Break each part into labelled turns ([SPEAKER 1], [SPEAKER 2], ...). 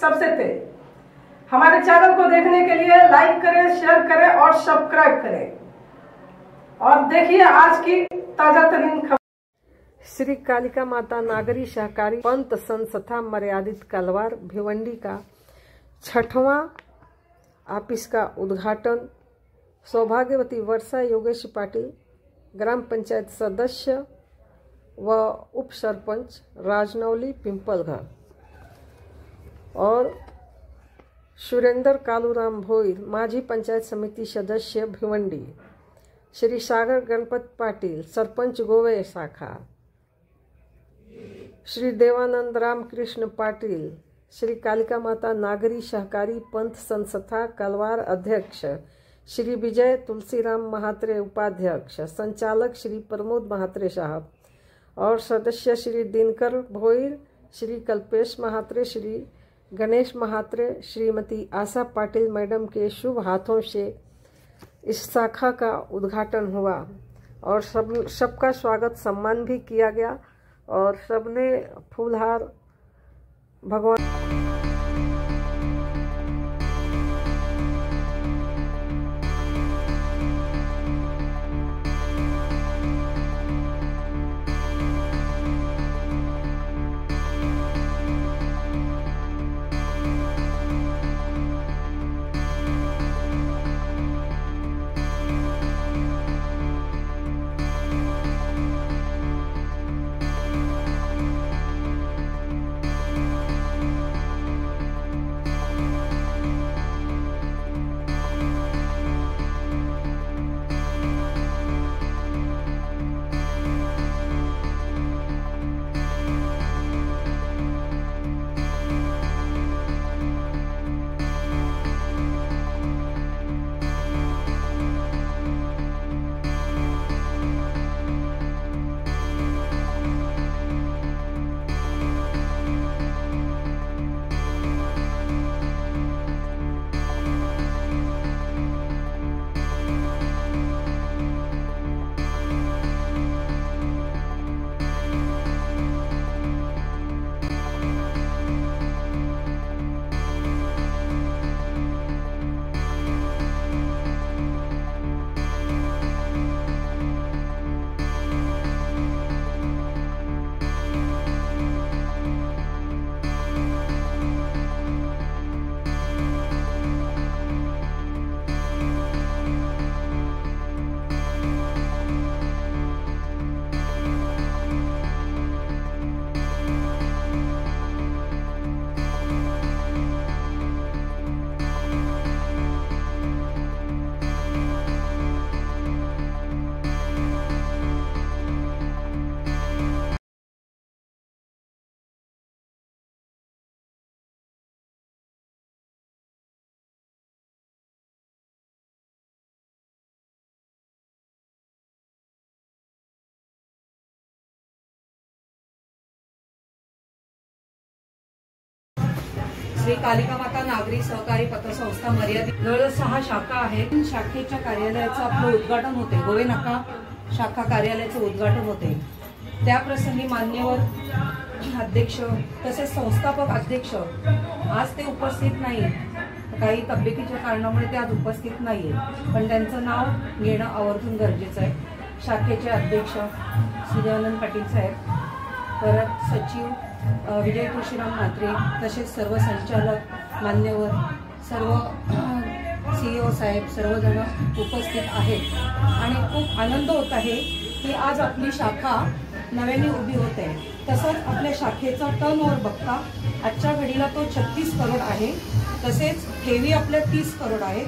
[SPEAKER 1] सबसे तेज। हमारे चैनल को देखने के लिए लाइक करें, शेयर करें और सब्सक्राइब करें। और देखिए आज की ताजा तरीन खबर। श्री कालिका माता नागरी सहकारी पंत संस्था मर्यादित कलवार भिवंडी का 6वां ऑफिस का उद्घाटन सौभाग्यवती वर्षा योगेश पाटिल, ग्राम पंचायत सदस्य व उप सरपंच राजनौली पिंपलघर, और सुरेंद्र कालूराम भोईर, माजी पंचायत समिति सदस्य भिवंडी, श्री सागर गणपत पाटिल, सरपंच गोवे शाखा, श्री देवानंद रामकृष्ण पाटिल, श्री कालिका माता नागरी सहकारी पंथ संस्था कलवार अध्यक्ष श्री विजय तुलसीराम महात्रे उपाध्यक्ष, संचालक श्री प्रमोद महात्रे साहब और सदस्य श्री दिनकर भोईर, श्री कल्पेश महात्रे, श्री गणेश महात्रे, श्रीमती आशा पाटिल मैडम के शुभ हाथों से इस शाखा का उद्घाटन हुआ और सबका स्वागत सम्मान भी किया गया और सबने फूलहार भगवान
[SPEAKER 2] श्री कालिका माता नागरी सहकारी पतसंस्था मर्यादित जवळ 6 शाखा आहेत। शाखेच्या कार्यालयाचं आपलं उद्घाटन होते, गोवे नाका शाखा कार्यालयाचं उद्घाटन होते। त्या प्रसंगी मान्यवर अध्यक्ष तसेच संस्थापक अध्यक्ष आज ते उपस्थित नाही, काही तब्येतीच्या कारणामुळे ते आज उपस्थित नाहीये, पण त्यांचं नाव घेणं आवर्जून गरजेचं आहे। शाखेचे अध्यक्ष श्री पाटील साहेब, परत सचिव विजय तुळशीराम म्हात्रे, तसेच सर्व संचालक मान्यवर, सर्व CEO साहेब सर्वजण उपस्थित आहेत आणि खूप आनंद होत आहे की आज आपली शाखा नव्याने उभी होते। तसंच आपल्या शाखेचा टर्नओव्हर बघता आजच्या घडीला तो 36 करोड आहे, तसेच ठेवी आपल्या 30 करोड आहेत,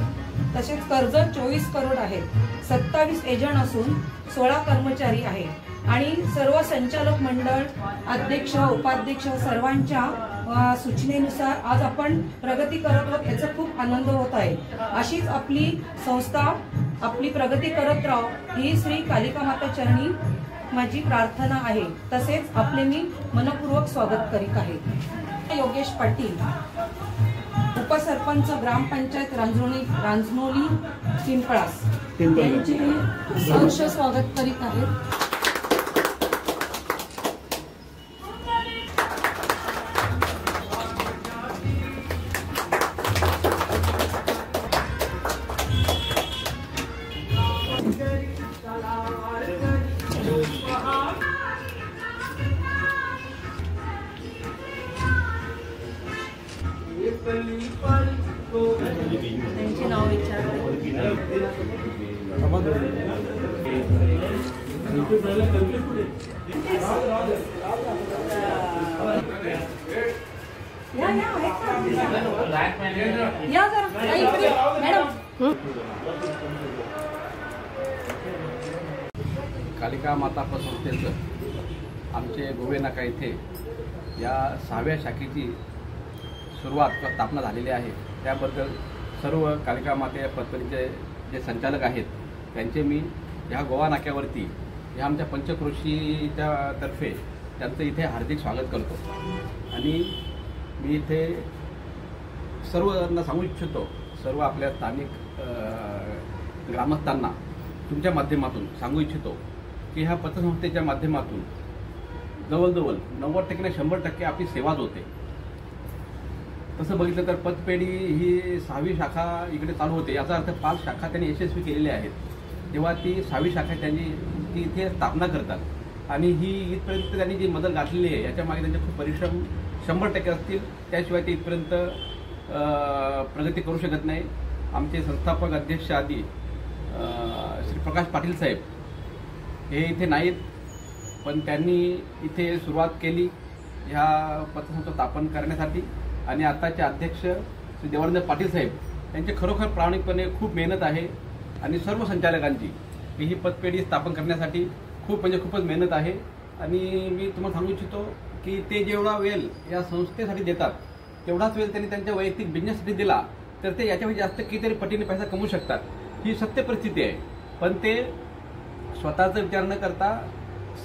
[SPEAKER 2] तसेच कर्ज 24 करोड आहेत, 27 एजंट असून 16 कर्मचारी आहेत आणि सर्व संचालक मंडळ, अध्यक्ष, उपाध्यक्ष सर्वांच्या सूचनेनुसार आज आपण प्रगती करत आहोत, याचा खूप आनंद होत आहे। अशीच आपली संस्था आपली प्रगती करत राहो ही श्री कालिका माता चरणी माझी प्रार्थना आहे। तसेच आपले मी मनपूर्वक स्वागत करीत आहे। योगेश पाटील, उपसरपंच ग्रामपंचायत रांजनोली पिंपळास यांचे सहर्ष स्वागत करीत आहेत। त्यांची नाव विचार या जरा मॅडम.
[SPEAKER 3] कालिका माता पतसंस्थेचं आमचे गोवे नाका इथे या 6व्या शाखेची सुरुवात किंवा स्थापना झालेली आहे. त्याबद्दल सर्व कालिका माते पतपेढीचे जे संचालक आहेत त्यांचे मी ह्या गोवा नाक्यावरती ह्या आमच्या पंचक्रोशीच्या तर्फे त्यांचं इथे हार्दिक स्वागत करतो. आणि मी इथे सर्वांना सांगू इच्छितो, सर्व आपल्या स्थानिक ग्रामस्थांना तुमच्या माध्यमातून सांगू इच्छितो की ह्या पतसंस्थेच्या माध्यमातून जवळजवळ 90% नाही 100% आपली सेवाच होते. तसं बघितलं तर पतपेढी ही 6वी शाखा इकडे चालू होते, याचा अर्थ 5 शाखा त्यांनी यशस्वी केलेल्या आहेत. तेव्हा ती 6वी शाखा त्यांनी ती इथे स्थापना करतात आणि ही इथपर्यंत त्यांनी जी मदत गाठलेली आहे याच्या मागे त्यांचे खूप परिश्रम 100% असतील. त्याशिवाय ते इथपर्यंत प्रगती करू शकत नाही. आमचे संस्थापक अध्यक्ष आदी श्री प्रकाश पाटील साहेब हे इथे नाहीत, पण त्यांनी इथे सुरुवात केली ह्या पतसंस्था स्थापन करण्यासाठी. आणि आताचे अध्यक्ष श्री देवानंद पाटील साहेब यांचे खरोखर प्रामाणिकपणे खूप मेहनत आहे. आणि सर्व संचालकांची ही पतपेढी स्थापन करण्यासाठी खूपच मेहनत आहे. आणि मी तुम्हाला सांगू इच्छितो की ते जेवढा वेळ या संस्थेसाठी देतात तेवढाच वेळ त्यांनी त्यांच्या वैयक्तिक बिझनेससाठी दिला तर ते याच्यापेक्षा जास्त कितीतरी पटीने पैसा कमवू शकतात. ही सत्य परिस्थिती आहे. पण ते स्वतःचा विचार न करता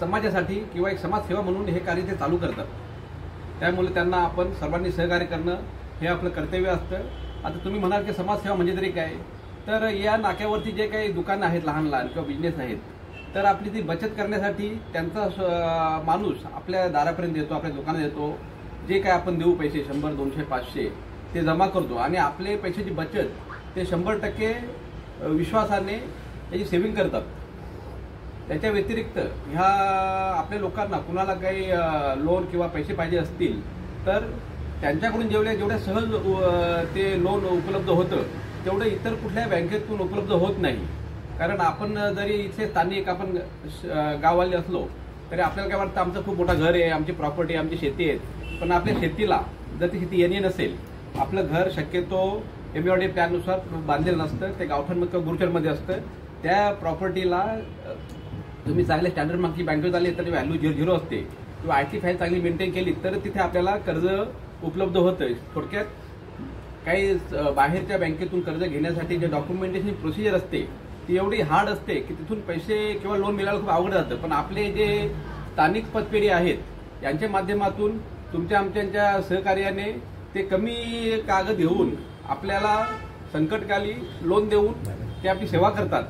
[SPEAKER 3] समाजासाठी किंवा एक समाजसेवा म्हणून हे कार्य ते चालू करतात. त्यामुळे त्यांना आपण सर्वांनी सहकार्य करणं हे आपलं कर्तव्य असतं. आता तुम्ही म्हणाल की समाजसेवा म्हणजे तरी काय, तर या नाक्यावरती जे काही दुकानं आहेत लहान लहान किंवा बिझनेस आहेत तर आपली ती बचत करण्यासाठी त्यांचा माणूस आपल्या दारापर्यंत येतो, आपल्या दुकानात येतो. जे काय आपण देऊ पैसे 100, 200, 500 ते जमा करतो आणि आपले पैशाची बचत ते 100% विश्वासाने त्याची सेव्हिंग करतात. त्याच्या व्यतिरिक्त ह्या आपल्या लोकांना कुणाला काही लोन किंवा पैसे पाहिजे असतील तर त्यांच्याकडून जेवढ्या सहज ते लोन उपलब्ध होतं तेवढं इतर कुठल्या बँकेतून उपलब्ध होत नाही. कारण आपण जरी इथे स्थानिक आपण गाववाले असलो तरी आपल्याला काय वाटतं आमचं खूप मोठं घर आहे, आमची प्रॉपर्टी, आमची शेती आहेत. पण आपल्या शेतीला जर ती शेती येणे नसेल, आपलं घर शक्यतो MURD प्लॅननुसार बांधलेलं नसतं, ते गावठाणमध्ये किंवा गुरुचरमध्ये असतं. त्या प्रॉपर्टीला तुम्ही चांगले स्टँडर्ड मागची बँकेत आले तर व्हॅल्यू 0 असते किंवा IT फाईल चांगली मेंटेन केली तर तिथे आपल्याला कर्ज उपलब्ध होतं. थोडक्यात काही बाहेरच्या बँकेतून कर्ज घेण्यासाठी जे डॉक्युमेंटेशन प्रोसिजर असते ती एवढी हार्ड असते की तिथून पैसे किंवा लोन मिळायला खूप अवघड जातं. पण आपले जे स्थानिक पतपेढी आहेत यांच्या माध्यमातून तुमच्या आमच्या सहकार्याने ते कमी कागद घेऊन आपल्याला संकटकाली लोन देऊन ते आपली सेवा करतात.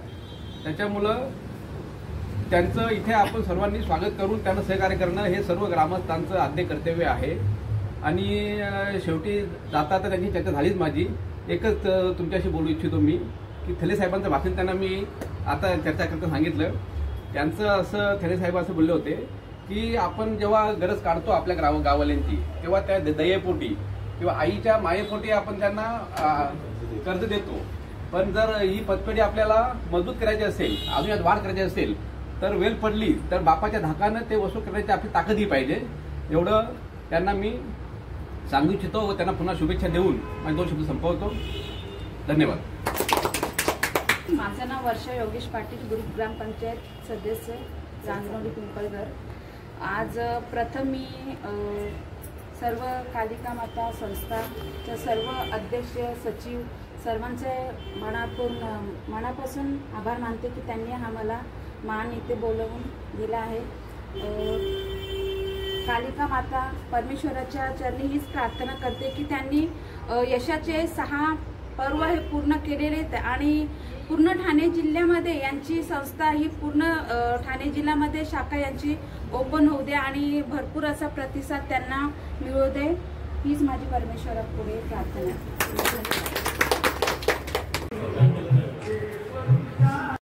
[SPEAKER 3] त्याच्यामुळं त्यांचं इथे आपण सर्वांनी स्वागत करून त्यांना सहकार्य करणं हे सर्व ग्रामस्थांचं आद्य कर्तव्य आहे. आणि शेवटी जाता तर त्यांची चर्चा झालीच माझी. एकच तुमच्याशी बोलू इच्छितो मी की थले साहेबांचं भाषण त्यांना मी आता चर्चा करता सांगितलं. त्यांचं असं थले साहेब असं बोलले होते की आपण जेव्हा गरज काढतो आपल्या गाववाल्यांची तेव्हा त्या दयेपोटी किंवा आईच्या मायेपोटी आपण त्यांना कर्ज देतो. पण जर ही पतपेढी आपल्याला मजबूत करायची असेल, अजून यात वाढ करायची असेल तर वेळ पडली तर बापाच्या धाकानं ते वसूल करण्याची आपली ताकदही पाहिजे. एवढं त्यांना मी सांगू इच्छितो व त्यांना पुन्हा शुभेच्छा देऊन माझे 2 शब्द संपवतो. धन्यवाद.
[SPEAKER 4] माझं नाव वर्षा योगेश पाटील, ग्रुप ग्रामपंचायत सदस्य रांजणोली पिंपळघर. आज प्रथम मी सर्व कालिका माता संस्थाच्या सर्व अध्यक्ष सचिव सर्वांचे मनापासून आभार मानते की त्यांनी आम्हाला मान इथे बोलवून दिला आहे. कालिका माता परमेश्वराच्या चरणी हीच प्रार्थना करते की त्यांनी यशाचे 6 पर्व हे पूर्ण केलेले आहेत आणि पूर्ण ठाणे जिल्ह्यामध्ये यांची संस्था ही पूर्ण ठाणे जिल्ह्यामध्ये शाखा यांची ओपन होऊ दे आणि भरपूर असा प्रतिसाद त्यांना मिळू दे हीच माझी परमेश्वरापुढे प्रार्थना.